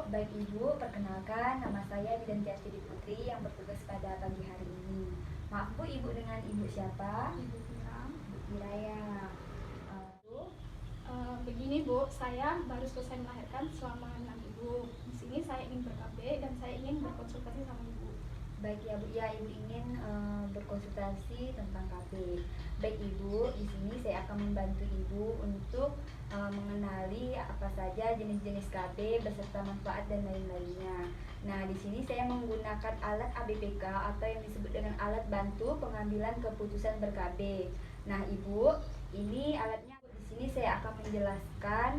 Baik Ibu, perkenalkan nama saya Bidan Tiastri Putri yang bertugas pada pagi hari ini. Maaf Bu, Ibu dengan Ibu siapa? Ibu Tiram. Ibu Kiraya. Bu, Begini Bu, saya baru selesai melahirkan selama 6 minggu. Di sini saya ingin ber-KB dan saya ingin berkonsultasi sama Ibu. baik ya Bu, ya Ibu ingin berkonsultasi tentang KB. Baik Ibu, di sini saya akan membantu Ibu untuk mengenali apa saja jenis-jenis KB beserta manfaat dan lain-lainnya. Nah, di sini saya menggunakan alat ABPK atau yang disebut dengan alat bantu pengambilan keputusan ber-KB. Nah, Ibu, ini alatnya. Di sini saya akan menjelaskan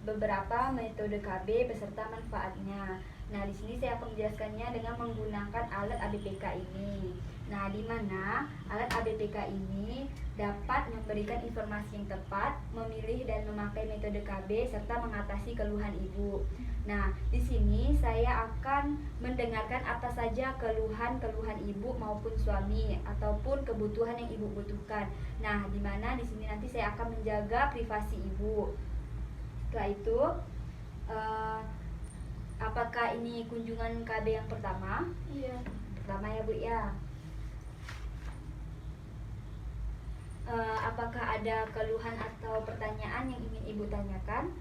beberapa metode KB beserta manfaatnya. Nah, di sini saya akan menjelaskannya dengan menggunakan alat ABPK ini. Nah, di mana alat ABPK ini dapat memberikan informasi yang tepat, memilih dan memakai metode KB serta mengatasi keluhan Ibu. Nah, di sini saya akan mendengarkan apa saja keluhan-keluhan Ibu maupun suami ataupun kebutuhan yang Ibu butuhkan. Nah, di mana di sini nanti saya akan menjaga privasi Ibu. Setelah itu, apakah ini kunjungan KB yang pertama? Iya. Pertama ya Bu ya. Apakah ada keluhan atau pertanyaan yang ingin Ibu tanyakan?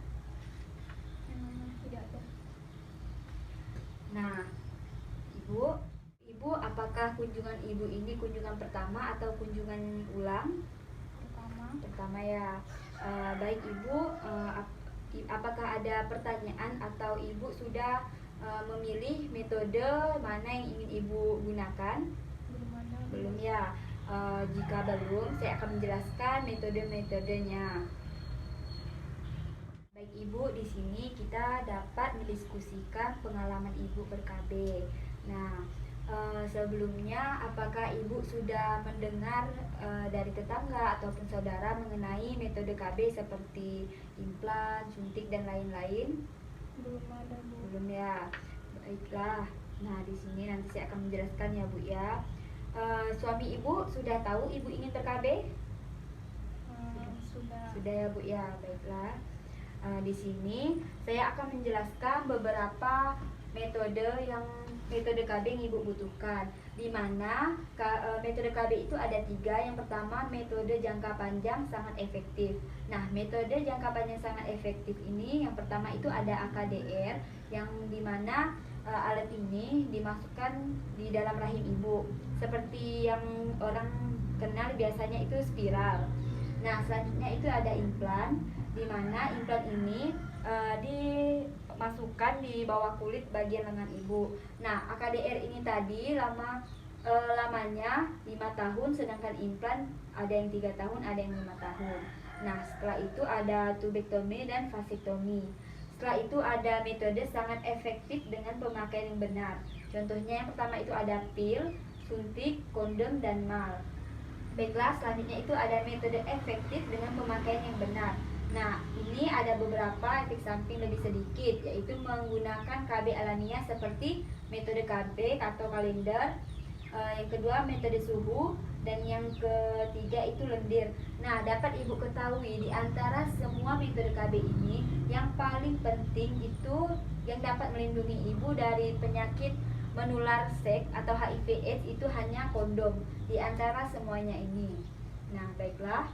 Tidak ada. Nah, Ibu, apakah kunjungan Ibu ini kunjungan pertama atau kunjungan ulang? Pertama ya. Baik Ibu, apakah ada pertanyaan atau Ibu sudah memilih metode mana yang ingin Ibu gunakan? Belum ada. Belum ya. Jika belum, saya akan menjelaskan metode-metodenya. Baik Ibu, di sini kita dapat mendiskusikan pengalaman Ibu ber-KB. Nah, sebelumnya apakah Ibu sudah mendengar dari tetangga ataupun saudara mengenai metode KB seperti implan, suntik dan lain-lain? Belum ada Bu. Belum ya. Baiklah. Nah, di sini nanti saya akan menjelaskan ya Bu ya. Suami Ibu sudah tahu Ibu ingin ber-KB? Sudah. Sudah ya Bu ya. Baiklah. Di sini saya akan menjelaskan beberapa metode KB yang Ibu butuhkan. Di mana metode KB itu ada 3. Yang pertama, metode jangka panjang sangat efektif. Nah, metode jangka panjang sangat efektif ini yang pertama itu ada AKDR, yang dimana alat ini dimasukkan di dalam rahim Ibu, seperti yang orang kenal biasanya itu spiral. Nah, selanjutnya itu ada implan, di mana implan ini dimasukkan di bawah kulit bagian lengan Ibu. Nah, AKDR ini tadi lamanya 5 tahun, sedangkan implan ada yang 3 tahun, ada yang 5 tahun. Nah, setelah itu ada tubektomi dan vasektomi. Setelah itu ada metode sangat efektif dengan pemakaian yang benar. Contohnya yang pertama itu ada pil, suntik, kondom, dan mal. Baiklah, selanjutnya itu ada metode efektif dengan pemakaian yang benar. Nah, ini ada beberapa efek samping lebih sedikit, yaitu menggunakan KB alamiah seperti metode KB atau kalender. Yang kedua metode suhu, dan yang ketiga itu lendir. Nah, dapat Ibu ketahui di antara semua metode KB ini yang paling penting itu yang dapat melindungi Ibu dari penyakit menular seks atau HIV/AIDS itu hanya kondom di antara semuanya ini. Nah, baiklah.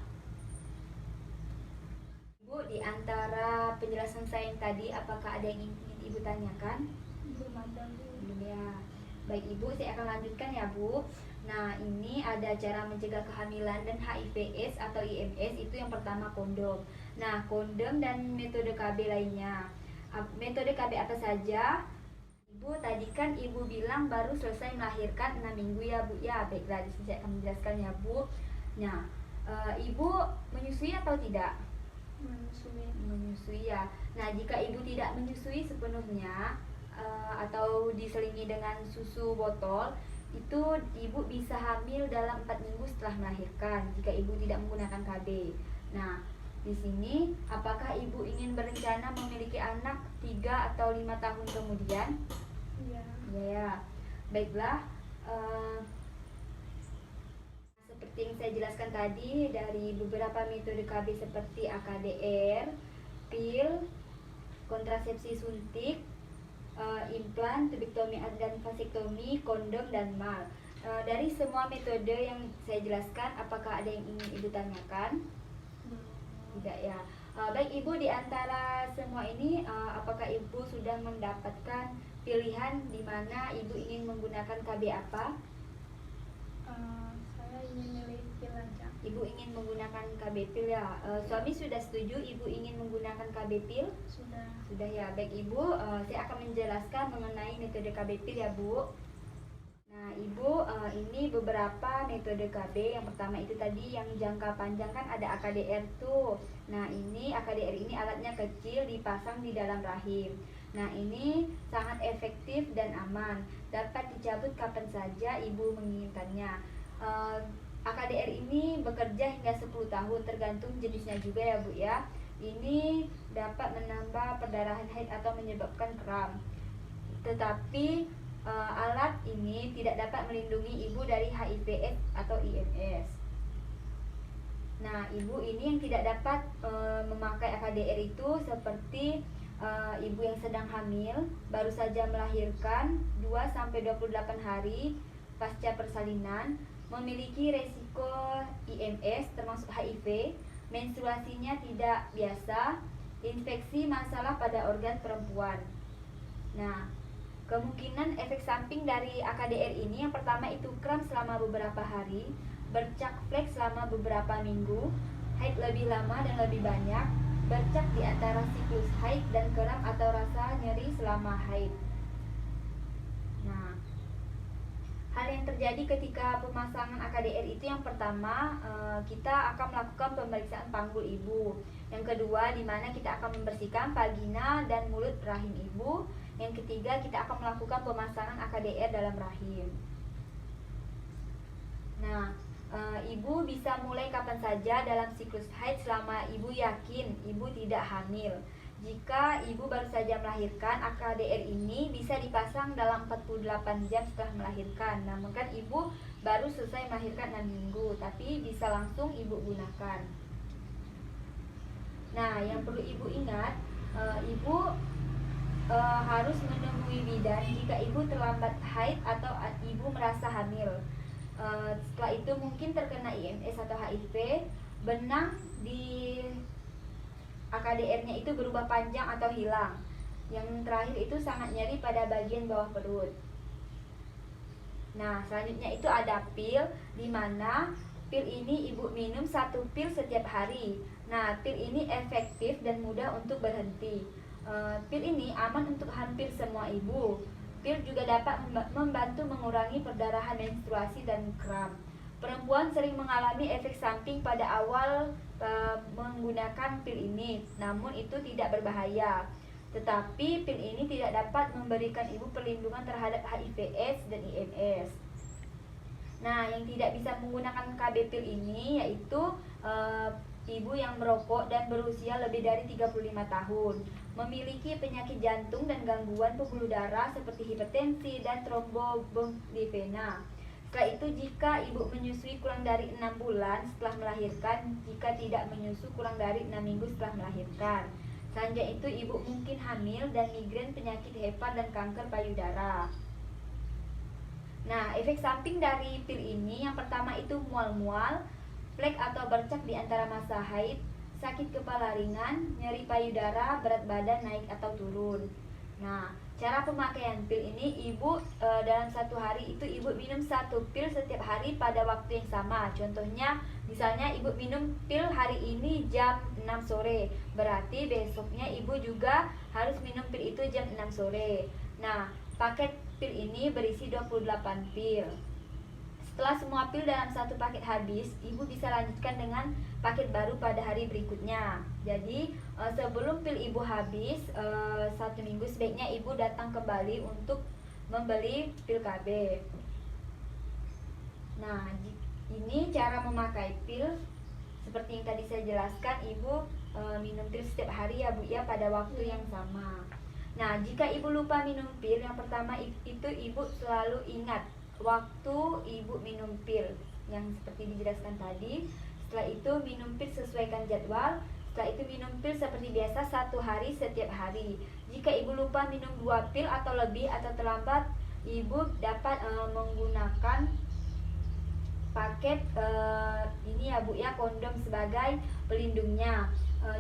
Ibu, di antara penjelasan saya yang tadi, apakah ada yang ingin Ibu tanyakan? Belum ada Bu. Belum ya. Baik Ibu, saya akan lanjutkan ya Bu. Nah, ini ada cara mencegah kehamilan dan HIV/AIDS atau IMS, itu yang pertama kondom. Nah, kondom dan metode KB lainnya. Metode KB apa saja? Ibu, tadi kan Ibu bilang baru selesai melahirkan 6 minggu ya Bu ya. Baiklah, di sini saya akan menjelaskan ya Bu. Nah, Ibu menyusui atau tidak? Menyusui ya. Nah, jika Ibu tidak menyusui sepenuhnya atau diselingi dengan susu botol, itu Ibu bisa hamil dalam 4 minggu setelah melahirkan jika Ibu tidak menggunakan KB. Nah, di sini apakah Ibu ingin berencana memiliki anak 3 atau 5 tahun kemudian? Iya. Iya ya. Baiklah, seperti yang saya jelaskan tadi, dari beberapa metode KB seperti AKDR, pil, kontrasepsi suntik, implan, tubektomi dan vasektomi, kondom dan mal. Dari semua metode yang saya jelaskan, apakah ada yang ingin Ibu tanyakan? Tidak ya. Baik Ibu, di antara semua ini apakah Ibu sudah mendapatkan pilihan di mana Ibu ingin menggunakan KB apa? Saya ingin milih pil lancang. Ibu ingin menggunakan KB pil ya. Suami sudah setuju Ibu ingin menggunakan KB pil? Sudah. Sudah ya. Baik Ibu, saya akan menjelaskan mengenai metode KB pil ya Bu. Nah Ibu, ini beberapa metode KB. Yang pertama itu tadi yang jangka panjang kan ada AKDR tuh. Nah ini AKDR ini alatnya kecil, dipasang di dalam rahim. Nah ini sangat efektif dan aman, dapat dicabut kapan saja Ibu menginginkannya. AKDR ini bekerja hingga 10 tahun, tergantung jenisnya juga ya Bu ya. Ini dapat menambah perdarahan haid atau menyebabkan kram. Tetapi alat ini tidak dapat melindungi Ibu dari HIV/AIDS atau IMS. Nah, Ibu ini yang tidak dapat memakai AKDR itu seperti Ibu yang sedang hamil, baru saja melahirkan 2-28 hari pasca persalinan, memiliki resiko IMS termasuk HIV, menstruasinya tidak biasa, infeksi masalah pada organ perempuan. Nah, kemungkinan efek samping dari AKDR ini yang pertama itu kram selama beberapa hari, bercak flek selama beberapa minggu, haid lebih lama dan lebih banyak, bercak di antara siklus haid dan kram atau rasa nyeri selama haid. Nah, hal yang terjadi ketika pemasangan AKDR itu yang pertama kita akan melakukan pemeriksaan panggul Ibu. Yang kedua di mana kita akan membersihkan vagina dan mulut rahim Ibu. Yang ketiga kita akan melakukan pemasangan AKDR dalam rahim. Nah, Ibu bisa mulai kapan saja dalam siklus haid selama Ibu yakin Ibu tidak hamil. Jika Ibu baru saja melahirkan, AKDR ini bisa dipasang dalam 48 jam setelah melahirkan. Namun kan Ibu baru selesai melahirkan 6 minggu, tapi bisa langsung Ibu gunakan. Nah, yang perlu Ibu ingat, Ibu harus menemui bidan jika Ibu terlambat haid atau Ibu merasa hamil. Setelah itu mungkin terkena IMS atau HIV, benang di AKDR-nya itu berubah panjang atau hilang. Yang terakhir itu sangat nyeri pada bagian bawah perut. Nah, selanjutnya itu ada pil, di mana pil ini Ibu minum 1 pil setiap hari. Nah, pil ini efektif dan mudah untuk berhenti. Pil ini aman untuk hampir semua ibu. Pil juga dapat membantu mengurangi perdarahan menstruasi dan kram. Perempuan sering mengalami efek samping pada awal menggunakan pil ini, namun itu tidak berbahaya. Tetapi pil ini tidak dapat memberikan ibu perlindungan terhadap HIV/AIDS dan IMS. Nah, yang tidak bisa menggunakan KB pil ini yaitu ibu yang merokok dan berusia lebih dari 35 tahun, memiliki penyakit jantung dan gangguan pembuluh darah seperti hipertensi dan tromboflebena. Setelah itu, jika ibu menyusui kurang dari 6 bulan setelah melahirkan, jika tidak menyusu kurang dari 6 minggu setelah melahirkan. Selanjutnya itu, ibu mungkin hamil dan migrain, penyakit HEPA dan kanker payudara. Nah, efek samping dari pil ini yang pertama itu mual-mual, flek atau bercak di antara masa haid, sakit kepala ringan, nyeri payudara, berat badan naik atau turun. Nah, cara pemakaian pil ini ibu dalam 1 hari itu ibu minum 1 pil setiap hari pada waktu yang sama. Contohnya, misalnya ibu minum pil hari ini jam 6 sore, berarti besoknya ibu juga harus minum pil itu jam 6 sore. Nah, paket pil ini berisi 28 pil. Setelah semua pil dalam 1 paket habis, ibu bisa lanjutkan dengan paket baru pada hari berikutnya. Jadi sebelum pil ibu habis 1 minggu, sebaiknya ibu datang kembali untuk membeli pil KB. Nah, ini cara memakai pil. Seperti yang tadi saya jelaskan, ibu minum pil setiap hari ya Bu ya, pada waktu yang sama. Nah, jika ibu lupa minum pil, yang pertama itu ibu selalu ingat waktu ibu minum pil yang seperti dijelaskan tadi. Setelah itu minum pil sesuaikan jadwal. Setelah itu minum pil seperti biasa 1 hari setiap hari. Jika ibu lupa minum 2 pil atau lebih atau terlambat, ibu dapat menggunakan paket ini ya Bu ya, kondom sebagai pelindungnya.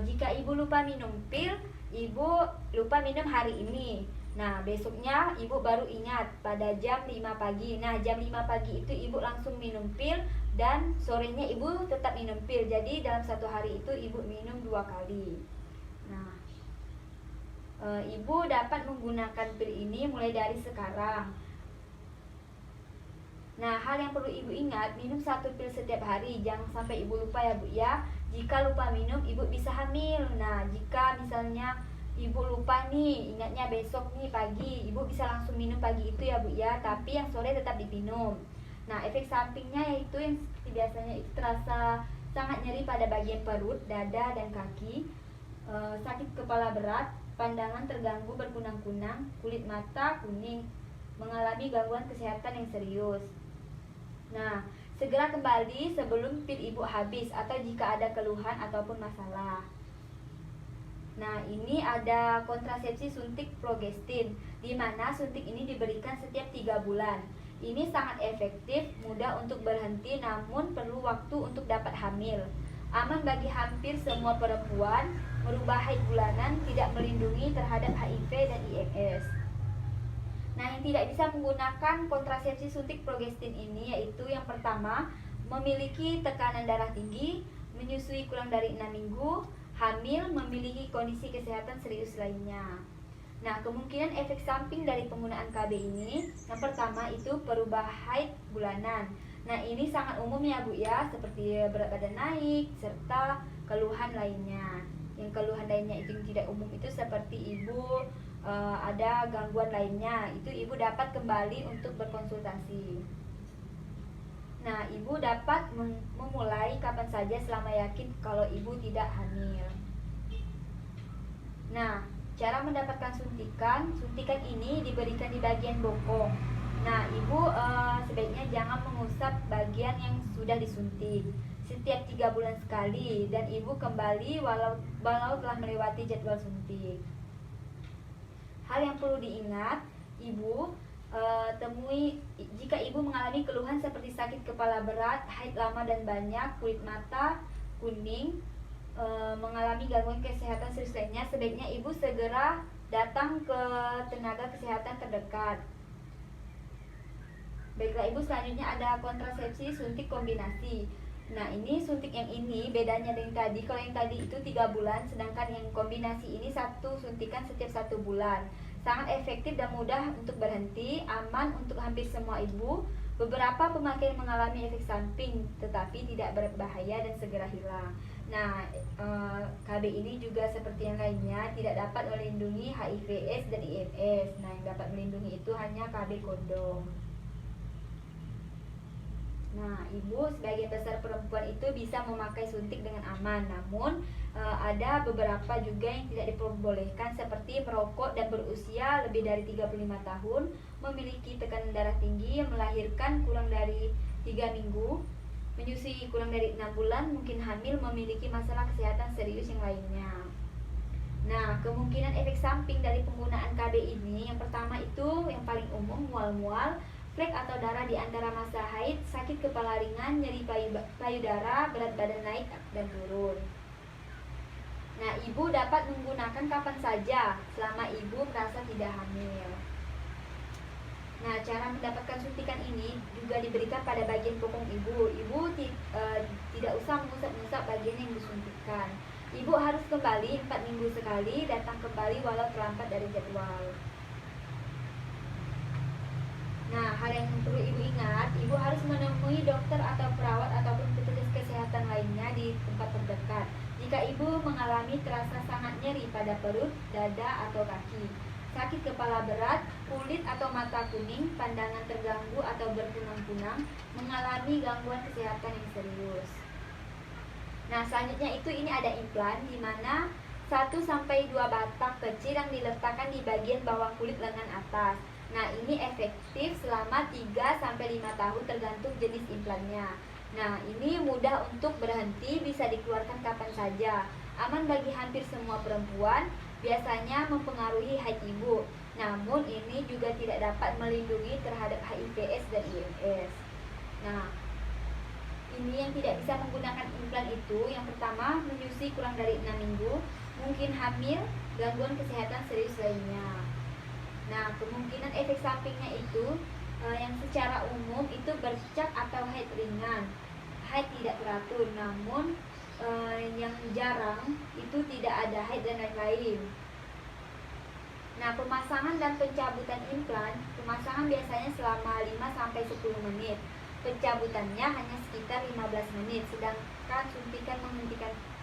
Jika ibu lupa minum pil, ibu lupa minum hari ini. Nah, besoknya ibu baru ingat pada jam 5 pagi. Nah, jam 5 pagi itu ibu langsung minum pil dan sorenya ibu tetap minum pil. Jadi dalam 1 hari itu ibu minum 2 kali. Nah, ibu dapat menggunakan pil ini mulai dari sekarang. Nah, hal yang perlu ibu ingat, minum 1 pil setiap hari. Jangan sampai ibu lupa ya Bu ya. Jika lupa minum, ibu bisa hamil. Nah, jika misalnya ibu lupa nih, ingatnya besok nih pagi, ibu bisa langsung minum pagi itu ya Bu ya. Tapi yang sore tetap diminum. Nah, efek sampingnya yaitu yang seperti biasanya itu terasa sangat nyeri pada bagian perut, dada, dan kaki, sakit kepala berat, pandangan terganggu berkunang-kunang, kulit mata kuning, mengalami gangguan kesehatan yang serius. Nah, segera kembali sebelum pil ibu habis atau jika ada keluhan ataupun masalah. Nah, ini ada kontrasepsi suntik progestin, di mana suntik ini diberikan setiap 3 bulan. Ini sangat efektif, mudah untuk berhenti, namun perlu waktu untuk dapat hamil. Aman bagi hampir semua perempuan, merubah haid bulanan, tidak melindungi terhadap HIV dan IMS. Nah, yang tidak bisa menggunakan kontrasepsi suntik progestin ini yaitu yang pertama, memiliki tekanan darah tinggi, menyusui kurang dari 6 minggu, hamil, memiliki kondisi kesehatan serius lainnya. Nah, kemungkinan efek samping dari penggunaan KB ini, yang pertama itu perubahan haid bulanan. Nah, ini sangat umum ya Bu ya, seperti berat badan naik, serta keluhan lainnya. Yang keluhan lainnya itu yang tidak umum itu seperti ibu ada gangguan lainnya, itu ibu dapat kembali untuk berkonsultasi. Nah, ibu dapat memulai kapan saja selama yakin kalau ibu tidak hamil. Nah, cara mendapatkan suntikan ini diberikan di bagian bokong. Nah, ibu sebaiknya jangan mengusap bagian yang sudah disuntik setiap 3 bulan sekali, dan ibu kembali walau telah melewati jadwal suntik. Hal yang perlu diingat, ibu temui jika ibu mengalami keluhan seperti sakit kepala berat, haid lama dan banyak, kulit mata kuning, mengalami gangguan kesehatan serius lainnya, sebaiknya ibu segera datang ke tenaga kesehatan terdekat. Baiklah ibu, selanjutnya ada kontrasepsi suntik kombinasi. Nah, ini suntik yang ini bedanya dengan tadi. Kalau yang tadi itu 3 bulan, sedangkan yang kombinasi ini 1 suntikan setiap 1 bulan. Sangat efektif dan mudah untuk berhenti, aman untuk hampir semua ibu. Beberapa pemakaian mengalami efek samping, tetapi tidak berbahaya dan segera hilang. Nah, KB ini juga seperti yang lainnya, tidak dapat melindungi HIV/AIDS dan IMS. Nah, yang dapat melindungi itu hanya KB kondom. Nah, ibu sebagian besar perempuan itu bisa memakai suntik dengan aman, namun ada beberapa juga yang tidak diperbolehkan seperti merokok dan berusia lebih dari 35 tahun, memiliki tekanan darah tinggi, melahirkan kurang dari 3 minggu, menyusui kurang dari 6 bulan, mungkin hamil, memiliki masalah kesehatan serius yang lainnya. Nah, kemungkinan efek samping dari penggunaan KB ini, yang pertama itu yang paling umum mual-mual, flek atau darah di antara masa haid, sakit kepala ringan, nyeri payudara, berat badan naik dan turun. Nah, ibu dapat menggunakan kapan saja selama ibu merasa tidak hamil. Nah, cara mendapatkan suntikan ini juga diberikan pada bagian bokong ibu. Ibu tidak usah mengusap-ngusap bagian yang disuntikkan. Ibu harus kembali 4 minggu sekali, datang kembali walau terlambat dari jadwal. Nah, hal yang perlu ibu ingat, ibu harus menemui dokter atau perawat ataupun petugas kesehatan lainnya di tempat terdekat. Jika ibu mengalami terasa sangat nyeri pada perut, dada, atau kaki, sakit kepala berat, kulit atau mata kuning, pandangan terganggu atau berkunang-kunang, mengalami gangguan kesehatan yang serius. Nah, selanjutnya itu ini ada implan, di mana 1-2 batang kecil yang diletakkan di bagian bawah kulit lengan atas. Nah, ini efektif selama 3-5 tahun tergantung jenis implannya. Nah, ini mudah untuk berhenti, bisa dikeluarkan kapan saja. aman bagi hampir semua perempuan, biasanya mempengaruhi haid ibu. Namun ini juga tidak dapat melindungi terhadap HIV/AIDS dan IMS. Nah, ini yang tidak bisa menggunakan implan itu, yang pertama menyusui kurang dari 6 minggu, mungkin hamil, gangguan kesehatan serius lainnya. Nah, kemungkinan efek sampingnya itu yang secara umum itu bercak atau haid ringan, haid tidak teratur, namun yang jarang itu tidak ada haid dan lain-lain. Nah, pemasangan dan pencabutan implan, pemasangan biasanya selama 5-10 menit. Pencabutannya hanya sekitar 15 menit, sedangkan suntikan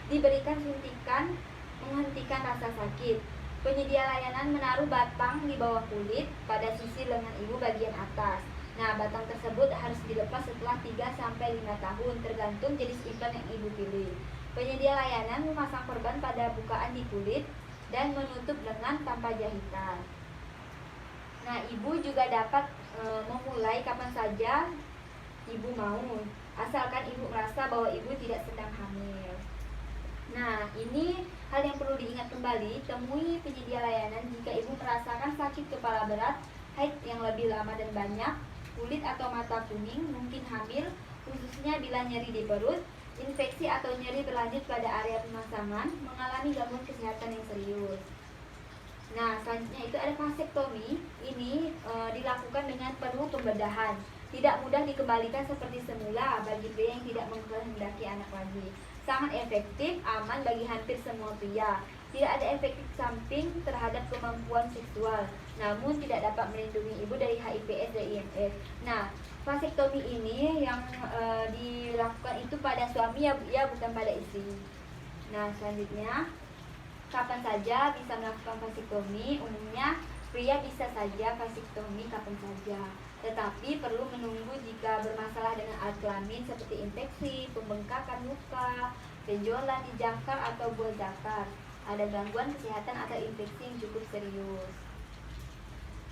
diberikan suntikan menghentikan rasa sakit. Penyedia layanan menaruh batang di bawah kulit pada sisi lengan ibu bagian atas. Nah, batang tersebut harus dilepas setelah 3-5 tahun, tergantung jenis implan yang ibu pilih. Penyedia layanan memasang perban pada bukaan di kulit dan menutup lengan tanpa jahitan. Nah, ibu juga dapat memulai kapan saja ibu mau, asalkan ibu merasa bahwa ibu tidak sedang hamil. Nah, ini hal yang perlu diingat kembali, temui penyedia layanan jika ibu merasakan sakit kepala berat, haid yang lebih lama dan banyak, kulit atau mata kuning, mungkin hamil, khususnya bila nyeri di perut, infeksi atau nyeri berlanjut pada area pemasangan, mengalami gangguan kesehatan yang serius. Nah, selanjutnya itu ada vasektomi. Ini dilakukan dengan penuh pembedahan. Tidak mudah dikembalikan seperti semula bagi pria yang tidak menghendaki anak lagi. Sangat efektif, aman bagi hampir semua pria. Tidak ada efek samping terhadap kemampuan seksual, namun tidak dapat melindungi ibu dari HIV/AIDS dan IMS. Nah, vasektomi ini yang dilakukan itu pada suami ya bukan pada istri. Nah, selanjutnya, kapan saja bisa melakukan vasektomi? Umumnya pria bisa saja vasektomi kapan saja, tetapi perlu menunggu jika bermasalah dengan alat kelamin seperti infeksi, pembengkakan luka, benjolan di jangkar atau buah zakar, ada gangguan kesehatan atau infeksi yang cukup serius.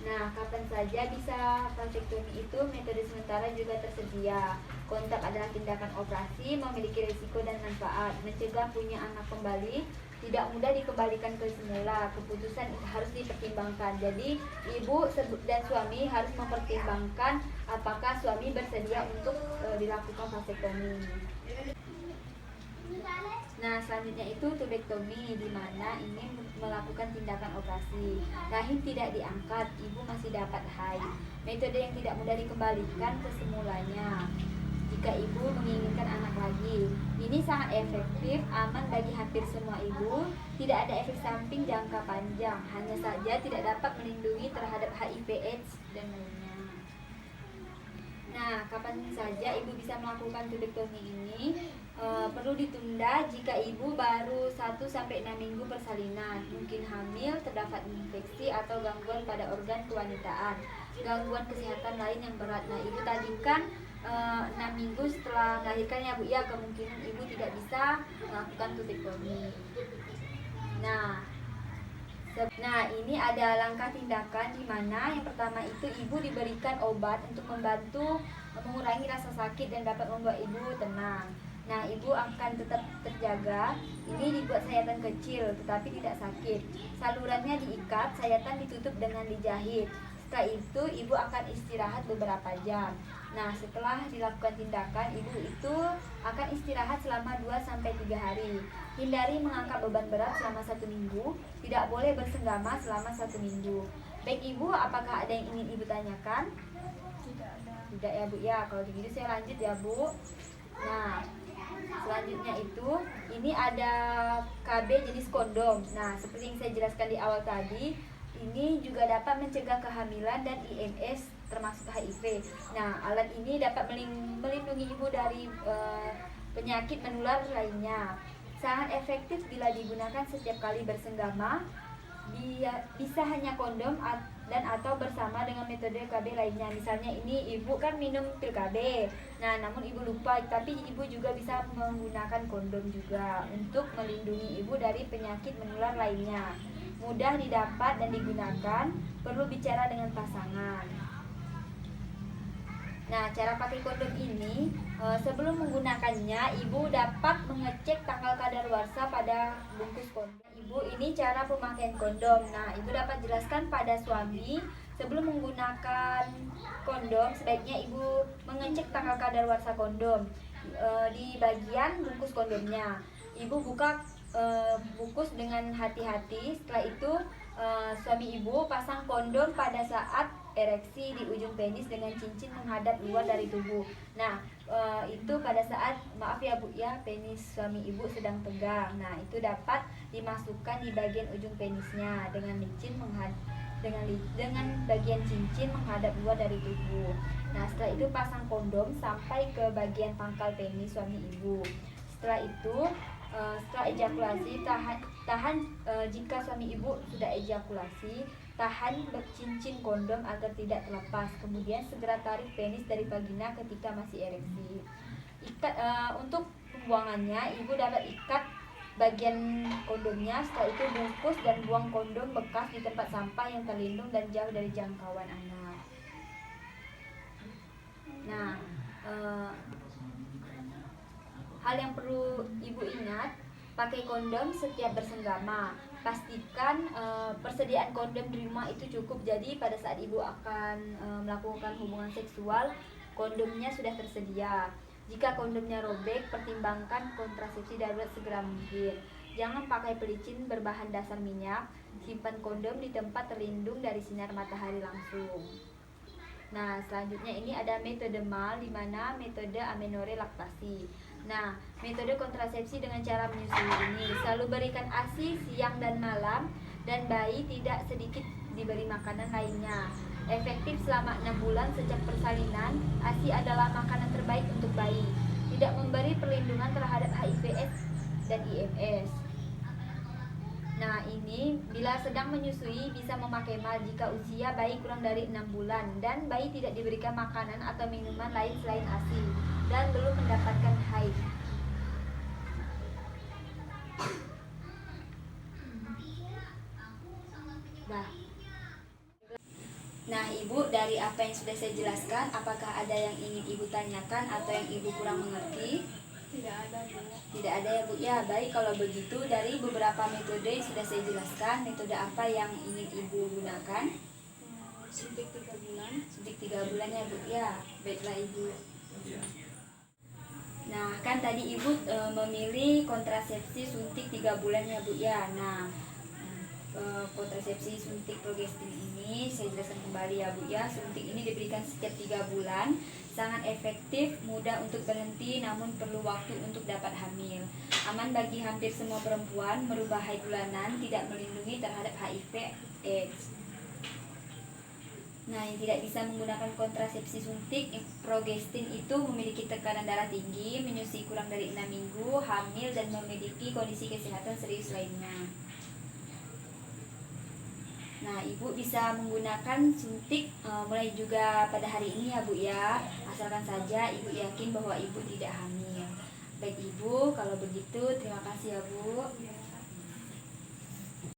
Nah, kapan saja bisa vasektomi itu? Metode sementara juga tersedia. Kontak adalah tindakan operasi, memiliki risiko dan manfaat, mencegah punya anak kembali, tidak mudah dikembalikan ke semula. Keputusan harus dipertimbangkan. Jadi, ibu dan suami harus mempertimbangkan apakah suami bersedia untuk dilakukan vasektomi. Nah, selanjutnya itu tubektomi, di mana ini melakukan tindakan operasi. Rahim tidak diangkat, ibu masih dapat haid. Metode yang tidak mudah dikembalikan ke semulanya jika ibu menginginkan anak lagi. Ini sangat efektif, aman bagi hampir semua ibu, tidak ada efek samping jangka panjang, hanya saja tidak dapat melindungi terhadap HIV/AIDS dan lainnya. Nah, kapan saja ibu bisa melakukan tubektomi ini? Perlu ditunda jika ibu baru 1-6 minggu persalinan, mungkin hamil, terdapat infeksi atau gangguan pada organ kewanitaan, gangguan kesehatan lain yang berat. Nah, ibu tadi kan 6 minggu setelah melahirkan ya bu, ya kemungkinan ibu tidak bisa melakukan tubektomi. Nah, ini ada langkah tindakan di mana yang pertama itu ibu diberikan obat untuk membantu mengurangi rasa sakit dan dapat membuat ibu tenang. Nah, ibu akan tetap terjaga. Ini dibuat sayatan kecil tetapi tidak sakit. Salurannya diikat, sayatan ditutup dengan dijahit. Setelah itu ibu akan istirahat beberapa jam. Nah, setelah dilakukan tindakan, ibu itu akan istirahat selama 2-3 hari. Hindari mengangkat beban berat selama 1 minggu. Tidak boleh bersenggama selama 1 minggu. Baik ibu, apakah ada yang ingin ibu tanyakan? Tidak ada. Tidak ya bu, ya kalau begitu saya lanjut ya bu. Nah, selanjutnya itu ini ada KB jenis kondom. Nah, seperti yang saya jelaskan di awal tadi, ini juga dapat mencegah kehamilan dan IMS termasuk HIV. Nah, alat ini dapat melindungi ibu dari penyakit menular lainnya. Sangat efektif bila digunakan setiap kali bersenggama. Bisa hanya kondom dan atau bersama dengan metode KB lainnya. Misalnya ini ibu kan minum pil KB. Nah, namun ibu lupa, tapi ibu juga bisa menggunakan kondom juga untuk melindungi ibu dari penyakit menular lainnya. Mudah didapat dan digunakan, perlu bicara dengan pasangan. Nah, cara pakai kondom ini, sebelum menggunakannya, ibu dapat mengecek tanggal kadaluarsa pada bungkus kondom. Ibu, ini cara pemakaian kondom. Nah, ibu dapat jelaskan pada suami, sebelum menggunakan kondom, sebaiknya ibu mengecek tanggal kadaluarsa kondom di bagian bungkus kondomnya. Ibu buka bungkus dengan hati-hati. Setelah itu, suami ibu pasang kondom pada saat ereksi di ujung penis dengan cincin menghadap luar dari tubuh. Nah, itu pada saat, maaf ya Bu ya, penis suami ibu sedang tegang. Nah, itu dapat dimasukkan di bagian ujung penisnya dengan dengan bagian cincin menghadap luar dari tubuh. Nah, setelah itu pasang kondom sampai ke bagian pangkal penis suami ibu. Setelah itu, setelah ejakulasi, tahan jika suami ibu sudah ejakulasi, tahan cincin kondom agar tidak terlepas. Kemudian segera tarik penis dari vagina ketika masih ereksi. Untuk pembuangannya, ibu dapat ikat bagian kondomnya. Setelah itu bungkus dan buang kondom bekas di tempat sampah yang terlindung dan jauh dari jangkauan anak. Nah, hal yang perlu ibu ingat, pakai kondom setiap bersenggama. Pastikan persediaan kondom di rumah itu cukup. Jadi pada saat ibu akan melakukan hubungan seksual, kondomnya sudah tersedia. Jika kondomnya robek, pertimbangkan kontrasepsi darurat segera mungkin. Jangan pakai pelicin berbahan dasar minyak. Simpan kondom di tempat terlindung dari sinar matahari langsung. Nah, selanjutnya ini ada metode MAL, di mana metode amenore laktasi. Nah, metode kontrasepsi dengan cara menyusui ini, selalu berikan ASI siang dan malam, dan bayi tidak sedikit diberi makanan lainnya. Efektif selama 6 bulan sejak persalinan. ASI adalah makanan terbaik untuk bayi. Tidak memberi perlindungan terhadap HIV/AIDS dan IMS. Nah, ini bila sedang menyusui bisa memakai MAL jika usia bayi kurang dari 6 bulan dan bayi tidak diberikan makanan atau minuman lain selain ASI dan belum mendapatkan haid. Nah, Ibu, dari apa yang sudah saya jelaskan, apakah ada yang ingin Ibu tanyakan atau yang Ibu kurang mengerti? Tidak ada, Bu. Tidak ada ya Bu ya. Baik, kalau begitu dari beberapa metode yang sudah saya jelaskan, metode apa yang ingin Ibu gunakan? Suntik 3 bulan. Suntik 3 bulan ya Bu ya. Baiklah Ibu. Nah, kan tadi Ibu memilih kontrasepsi suntik 3 bulan ya Bu ya. Nah, kontrasepsi suntik progestin ini saya jelaskan kembali ya Bu ya. Suntik ini diberikan setiap 3 bulan, sangat efektif, mudah untuk berhenti, namun perlu waktu untuk dapat hamil. Aman bagi hampir semua perempuan, merubah haid bulanan, tidak melindungi terhadap HIV/AIDS. Nah, yang tidak bisa menggunakan kontrasepsi suntik progestin itu memiliki tekanan darah tinggi, menyusui kurang dari 6 minggu, hamil, dan memiliki kondisi kesehatan serius lainnya. Nah, Ibu bisa menggunakan suntik mulai juga pada hari ini ya Bu ya, asalkan saja Ibu yakin bahwa Ibu tidak hamil. Baik Ibu, kalau begitu terima kasih ya Bu.